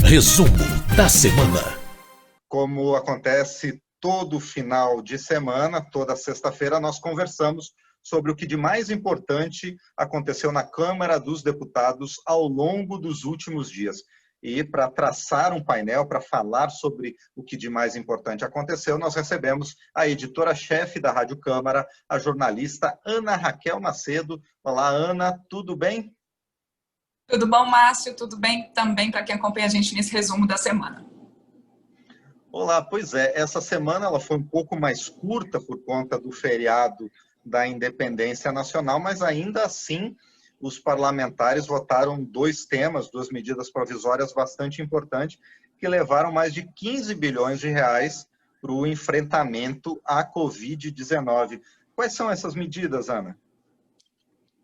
Resumo da semana. Como acontece todo final de semana, toda sexta-feira, nós conversamos sobre o que de mais importante aconteceu na Câmara dos Deputados ao longo dos últimos dias. E para traçar um painel, para falar sobre o que de mais importante aconteceu, nós recebemos a editora-chefe da Rádio Câmara, a jornalista Ana Raquel Macedo. Olá, Ana, tudo bem? Tudo bom, Márcio? Tudo bem também para quem acompanha a gente nesse resumo da semana. Olá, pois é, essa semana ela foi um pouco mais curta por conta do feriado da Independência Nacional, mas ainda assim os parlamentares votaram dois temas, duas medidas provisórias bastante importantes, que levaram mais de 15 bilhões de reais para o enfrentamento à Covid-19. Quais são essas medidas, Ana?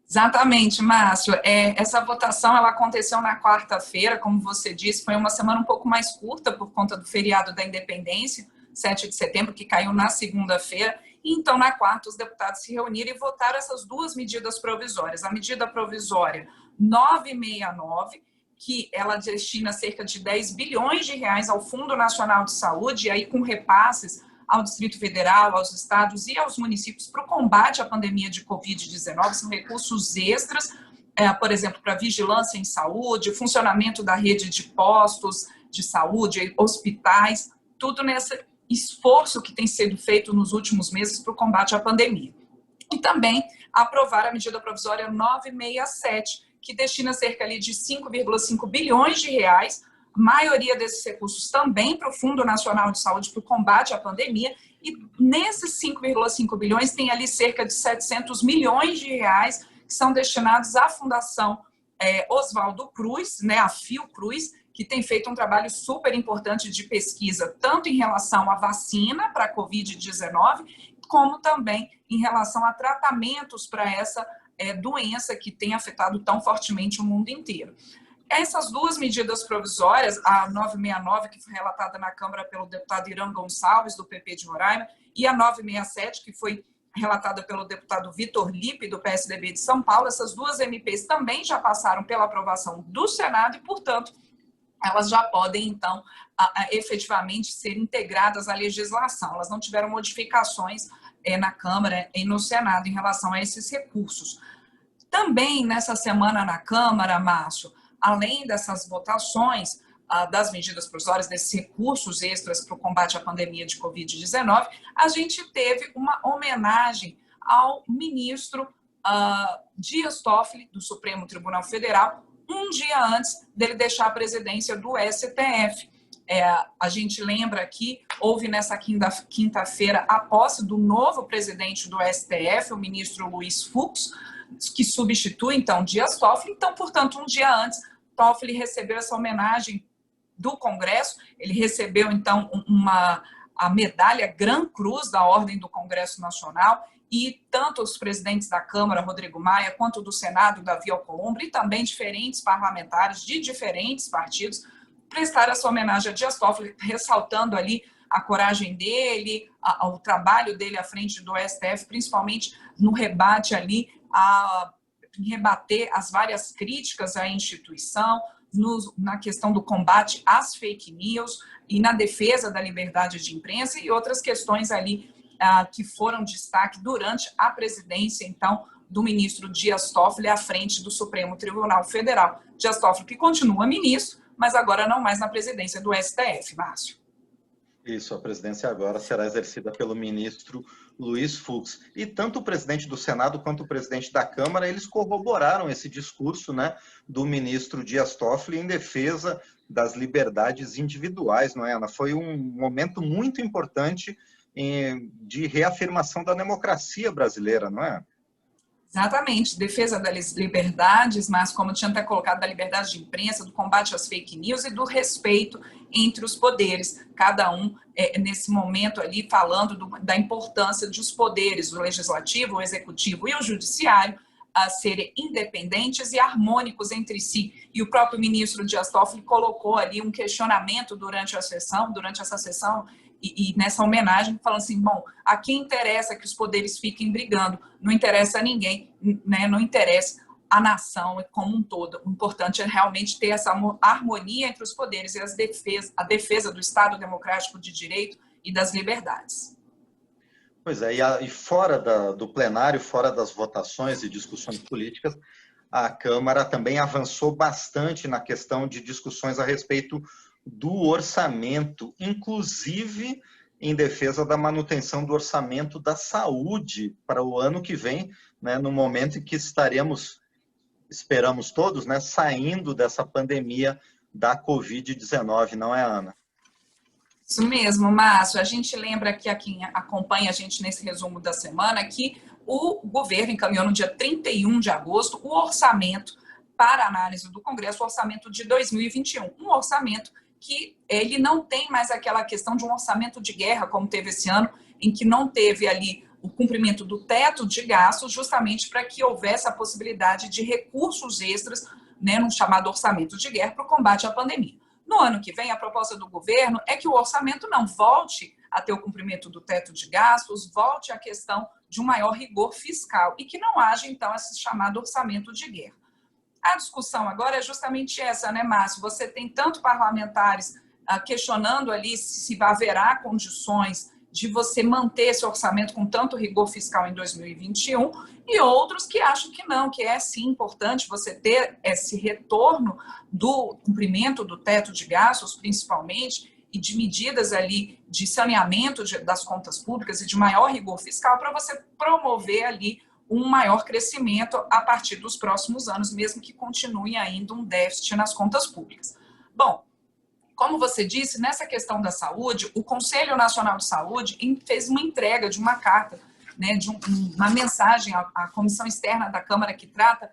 Exatamente, Márcio. Essa votação ela aconteceu na quarta-feira, como você disse, foi uma semana um pouco mais curta por conta do feriado da Independência, 7 de setembro, que caiu na segunda-feira. Então, na quarta, os deputados se reuniram e votaram essas duas medidas provisórias. A medida provisória 969, que ela destina cerca de 10 bilhões de reais ao Fundo Nacional de Saúde, e aí com repasses ao Distrito Federal, aos estados e aos municípios para o combate à pandemia de Covid-19, são recursos extras, por exemplo, para vigilância em saúde, funcionamento da rede de postos de saúde, hospitais, tudo nesse esforço que tem sido feito nos últimos meses para o combate à pandemia. E também aprovar a medida provisória 967, que destina cerca ali de 5,5 bilhões de reais, maioria desses recursos também para o Fundo Nacional de Saúde para o combate à pandemia, e nesses 5,5 bilhões tem ali cerca de 700 milhões de reais que são destinados à Fundação Oswaldo Cruz, né, a Fiocruz, que tem feito um trabalho super importante de pesquisa, tanto em relação à vacina para a Covid-19, como também em relação a tratamentos para essa doença que tem afetado tão fortemente o mundo inteiro. Essas duas medidas provisórias, a 969, que foi relatada na Câmara pelo deputado Irã Gonçalves, do PP de Roraima, e a 967, que foi relatada pelo deputado Vitor Lippe, do PSDB de São Paulo, essas duas MPs também já passaram pela aprovação do Senado e, portanto, elas já podem, então, efetivamente ser integradas à legislação. Elas não tiveram modificações na Câmara e no Senado em relação a esses recursos. Também, nessa semana na Câmara, Márcio, além dessas votações das medidas provisórias, desses recursos extras para o combate à pandemia de Covid-19, a gente teve uma homenagem ao ministro Dias Toffoli, do Supremo Tribunal Federal, um dia antes dele deixar a presidência do STF. A gente lembra que houve nessa quinta-feira a posse do novo presidente do STF, o ministro Luiz Fux, que substitui, então, Dias Toffoli. Então, portanto, um dia antes, Toffoli recebeu essa homenagem do Congresso. Ele recebeu, então, a medalha Gran Cruz da Ordem do Congresso Nacional, e tanto os presidentes da Câmara, Rodrigo Maia, quanto do Senado, Davi Alcolumbre, e também diferentes parlamentares de diferentes partidos, prestaram essa homenagem a Dias Toffoli, ressaltando ali a coragem dele, o trabalho dele à frente do STF, principalmente no rebate ali, em rebater as várias críticas à instituição, na questão do combate às fake news e na defesa da liberdade de imprensa e outras questões ali que foram destaque durante a presidência, então, do ministro Dias Toffoli à frente do Supremo Tribunal Federal. Dias Toffoli que continua ministro, mas agora não mais na presidência do STF, Márcio. Isso, a presidência agora será exercida pelo ministro Luiz Fux. E tanto o presidente do Senado quanto o presidente da Câmara, eles corroboraram esse discurso, né, do ministro Dias Toffoli em defesa das liberdades individuais, não é, Ana? Foi um momento muito importante de reafirmação da democracia brasileira, não é? Exatamente, defesa das liberdades, mas como eu tinha até colocado, da liberdade de imprensa, do combate às fake news e do respeito entre os poderes, cada um nesse momento ali falando da importância dos poderes, o legislativo, o executivo e o judiciário, a serem independentes e harmônicos entre si. E o próprio ministro Dias Toffoli colocou ali um questionamento durante essa sessão, e nessa homenagem, falando assim, bom, a quem interessa que os poderes fiquem brigando? Não interessa a ninguém, né? Não interessa a nação como um todo. O importante é realmente ter essa harmonia entre os poderes e a defesa do Estado democrático de direito e das liberdades. Pois é, e fora do plenário, fora das votações e discussões políticas, a Câmara também avançou bastante na questão de discussões a respeito do orçamento, inclusive em defesa da manutenção do orçamento da saúde para o ano que vem, né, no momento em que esperamos todos, né, saindo dessa pandemia da Covid-19, não é, Ana? Isso mesmo, Márcio. A gente lembra que a quem acompanha a gente nesse resumo da semana que o governo encaminhou no dia 31 de agosto o orçamento para análise do Congresso, o orçamento de 2021. Um orçamento que ele não tem mais aquela questão de um orçamento de guerra, como teve esse ano, em que não teve ali o cumprimento do teto de gastos, justamente para que houvesse a possibilidade de recursos extras, né, num chamado orçamento de guerra para o combate à pandemia. No ano que vem, a proposta do governo é que o orçamento não volte a ter o cumprimento do teto de gastos, volte à questão de um maior rigor fiscal e que não haja, então, esse chamado orçamento de guerra. A discussão agora é justamente essa, né, Márcio? Você tem tanto parlamentares questionando ali se haverá condições de você manter esse orçamento com tanto rigor fiscal em 2021 e outros que acham que não, que é sim importante você ter esse retorno do cumprimento do teto de gastos, principalmente, e de medidas ali de saneamento das contas públicas e de maior rigor fiscal para você promover ali um maior crescimento a partir dos próximos anos, mesmo que continue ainda um déficit nas contas públicas. Bom, como você disse, nessa questão da saúde, o Conselho Nacional de Saúde fez uma entrega de uma carta, né, de uma mensagem à Comissão Externa da Câmara que trata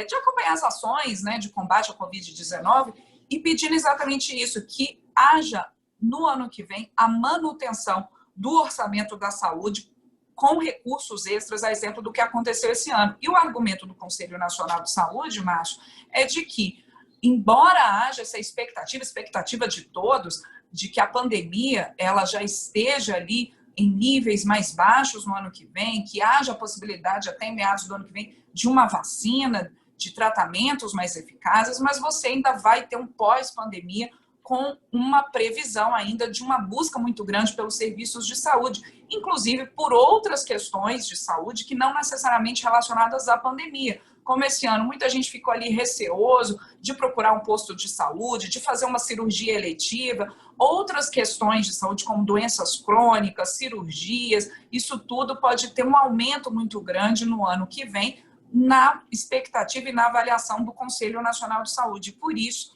de acompanhar as ações, né, de combate à Covid-19 e pedindo exatamente isso, que haja no ano que vem a manutenção do orçamento da saúde com recursos extras, a exemplo do que aconteceu esse ano. E o argumento do Conselho Nacional de Saúde, Márcio, é de que, embora haja essa expectativa de todos, de que a pandemia ela já esteja ali em níveis mais baixos no ano que vem, que haja a possibilidade até em meados do ano que vem de uma vacina, de tratamentos mais eficazes, mas você ainda vai ter um pós-pandemia com uma previsão ainda de uma busca muito grande pelos serviços de saúde, inclusive por outras questões de saúde que não necessariamente relacionadas à pandemia. Como esse ano, muita gente ficou ali receoso de procurar um posto de saúde, de fazer uma cirurgia eletiva, outras questões de saúde como doenças crônicas, cirurgias, isso tudo pode ter um aumento muito grande no ano que vem na expectativa e na avaliação do Conselho Nacional de Saúde. Por isso,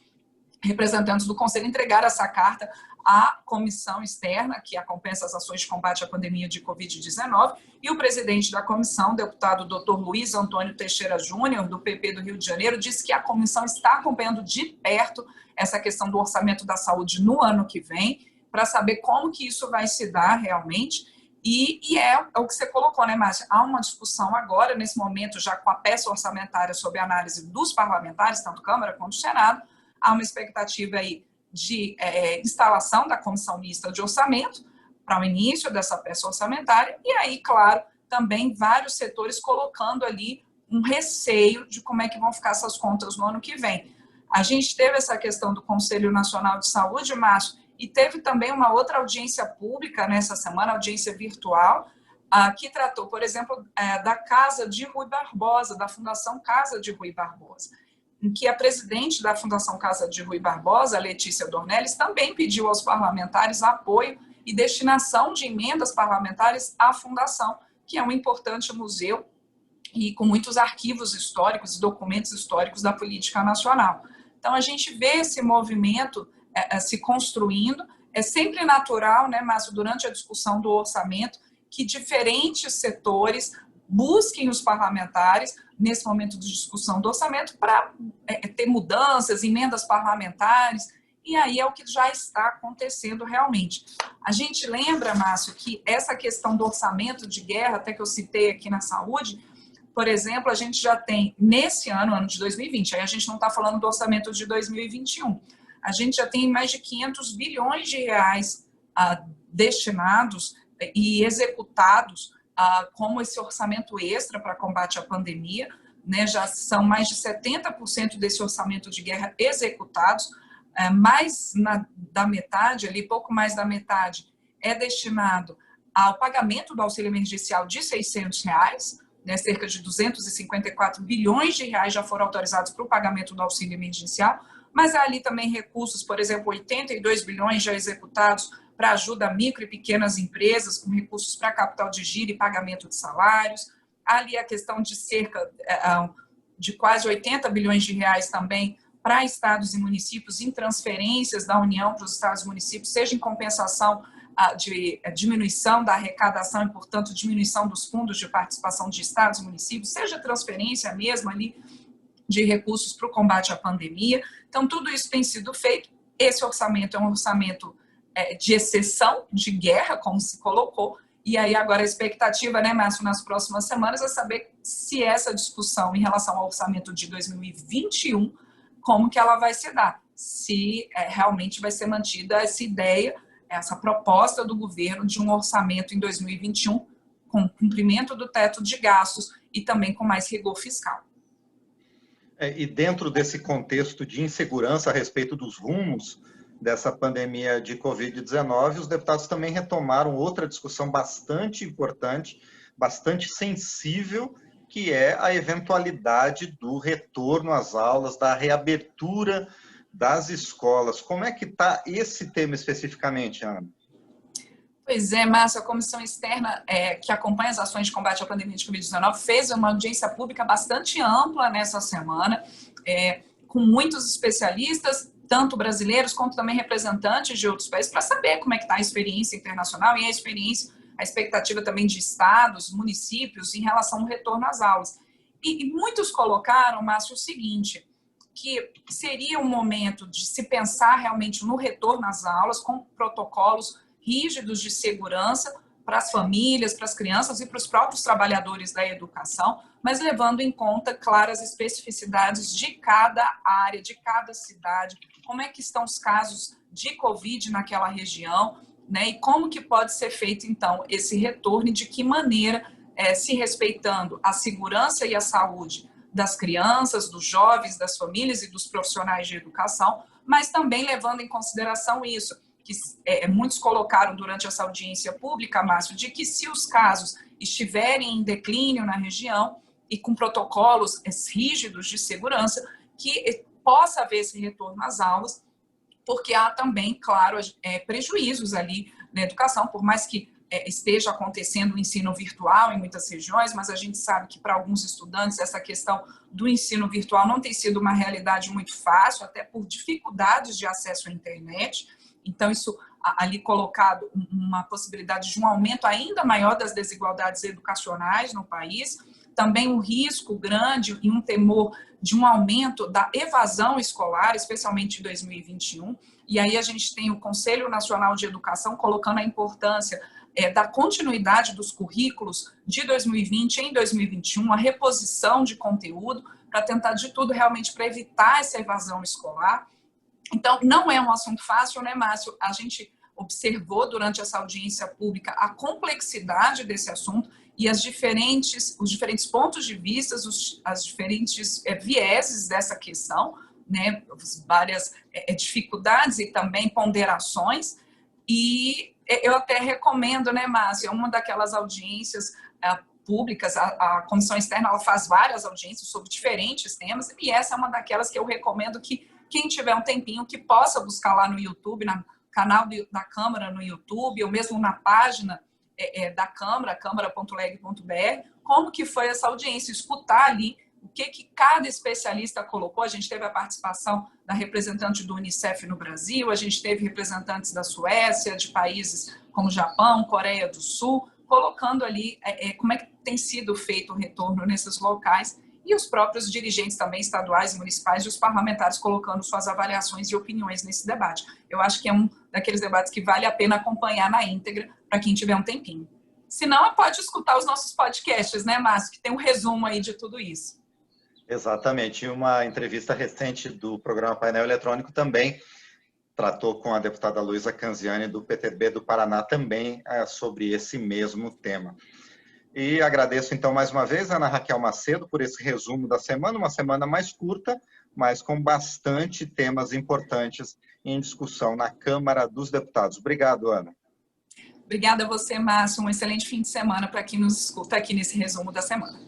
representantes do Conselho entregaram essa carta à comissão externa, que acompanha as ações de combate à pandemia de Covid-19, e o presidente da comissão, deputado Dr. Luiz Antônio Teixeira Júnior, do PP do Rio de Janeiro, disse que a comissão está acompanhando de perto essa questão do orçamento da saúde no ano que vem, para saber como que isso vai se dar realmente, e é o que você colocou, né, Márcia? Há uma discussão agora, nesse momento, já com a peça orçamentária sob análise dos parlamentares, tanto Câmara quanto Senado. Há uma expectativa aí de instalação da comissão mista de orçamento para o início dessa peça orçamentária e aí, claro, também vários setores colocando ali um receio de como é que vão ficar essas contas no ano que vem. A gente teve essa questão do Conselho Nacional de Saúde, Márcio, e teve também uma outra audiência pública nessa semana, audiência virtual, que tratou, por exemplo, da Casa de Rui Barbosa, da Fundação Casa de Rui Barbosa, em que a presidente da Fundação Casa de Rui Barbosa, Letícia Dornelles, também pediu aos parlamentares apoio e destinação de emendas parlamentares à Fundação, que é um importante museu e com muitos arquivos históricos e documentos históricos da política nacional. Então, a gente vê esse movimento se construindo, é sempre natural, né, Márcio, durante a discussão do orçamento, que diferentes setores busquem os parlamentares nesse momento de discussão do orçamento para ter mudanças, emendas parlamentares, e aí é o que já está acontecendo realmente. A gente lembra, Márcio, que essa questão do orçamento de guerra, até que eu citei aqui na saúde, por exemplo, a gente já tem nesse ano de 2020, aí a gente não está falando do orçamento de 2021, a gente já tem mais de 500 bilhões de reais destinados e executados como esse orçamento extra para combate à pandemia, né, já são mais de 70% desse orçamento de guerra executados, mais da metade, ali, pouco mais da metade, é destinado ao pagamento do auxílio emergencial de R$600, né, cerca de 254 bilhões de reais já foram autorizados para o pagamento do auxílio emergencial, mas há ali também recursos, por exemplo, 82 bilhões já executados para ajuda a micro e pequenas empresas, com recursos para capital de giro e pagamento de salários. Há ali a questão de cerca de quase 80 bilhões de reais também para estados e municípios em transferências da União para os estados e municípios, seja em compensação de diminuição da arrecadação e, portanto, diminuição dos fundos de participação de estados e municípios, seja transferência mesmo ali de recursos para o combate à pandemia. Então, tudo isso tem sido feito. Esse orçamento é um orçamento de exceção, de guerra, como se colocou, e aí agora a expectativa, né, Márcio, nas próximas semanas é saber se essa discussão em relação ao orçamento de 2021, como que ela vai se dar, se realmente vai ser mantida essa ideia, essa proposta do governo de um orçamento em 2021 com cumprimento do teto de gastos e também com mais rigor fiscal. E dentro desse contexto de insegurança a respeito dos rumos dessa pandemia de Covid-19, os deputados também retomaram outra discussão bastante importante, bastante sensível, que é a eventualidade do retorno às aulas, da reabertura das escolas. Como é que está esse tema especificamente, Ana? Pois é, Márcio, a comissão externa que acompanha as ações de combate à pandemia de Covid-19 fez uma audiência pública bastante ampla nessa semana, com muitos especialistas, tanto brasileiros quanto também representantes de outros países, para saber como é que está a experiência internacional e a expectativa também de estados, municípios em relação ao retorno às aulas. E muitos colocaram, Márcio, o seguinte, que seria um momento de se pensar realmente no retorno às aulas com protocolos rígidos de segurança para as famílias, para as crianças e para os próprios trabalhadores da educação, mas levando em conta, claro, as especificidades de cada área, de cada cidade, como é que estão os casos de Covid naquela região, né, e como que pode ser feito, então, esse retorno e de que maneira, se respeitando a segurança e a saúde das crianças, dos jovens, das famílias e dos profissionais de educação, mas também levando em consideração isso, que muitos colocaram durante essa audiência pública, Márcio, de que se os casos estiverem em declínio na região e com protocolos rígidos de segurança, que possa haver esse retorno às aulas, porque há também, claro, prejuízos ali na educação, por mais que esteja acontecendo o ensino virtual em muitas regiões, mas a gente sabe que para alguns estudantes essa questão do ensino virtual não tem sido uma realidade muito fácil, até por dificuldades de acesso à internet. Então, isso ali colocado uma possibilidade de um aumento ainda maior das desigualdades educacionais no país, também um risco grande e um temor de um aumento da evasão escolar, especialmente em 2021. E aí a gente tem o Conselho Nacional de Educação colocando a importância da continuidade dos currículos de 2020 em 2021, a reposição de conteúdo, para tentar de tudo realmente para evitar essa evasão escolar. Então, não é um assunto fácil, né, Márcio? A gente observou durante essa audiência pública a complexidade desse assunto e os diferentes pontos de vista, as diferentes vieses dessa questão, né, várias dificuldades e também ponderações. E eu até recomendo, né, Márcio, é uma daquelas audiências públicas, a comissão externa ela faz várias audiências sobre diferentes temas, e essa é uma daquelas que eu recomendo que quem tiver um tempinho que possa buscar lá no YouTube, no canal da Câmara no YouTube, ou mesmo na página da Câmara, câmara.leg.br, como que foi essa audiência, escutar ali o que cada especialista colocou. A gente teve a participação da representante do Unicef no Brasil, a gente teve representantes da Suécia, de países como Japão, Coreia do Sul, colocando ali como é que tem sido feito o retorno nesses locais, e os próprios dirigentes também estaduais e municipais e os parlamentares colocando suas avaliações e opiniões nesse debate. Eu acho que é um daqueles debates que vale a pena acompanhar na íntegra para quem tiver um tempinho. Se não, pode escutar os nossos podcasts, né, Márcio, que tem um resumo aí de tudo isso. Exatamente. Uma entrevista recente do programa Painel Eletrônico também tratou com a deputada Luísa Canziani, do PTB do Paraná, também sobre esse mesmo tema. E agradeço, então, mais uma vez, a Ana Raquel Macedo, por esse resumo da semana, uma semana mais curta, mas com bastante temas importantes em discussão na Câmara dos Deputados. Obrigado, Ana. Obrigada a você, Márcio. Um excelente fim de semana para quem nos escuta aqui nesse resumo da semana.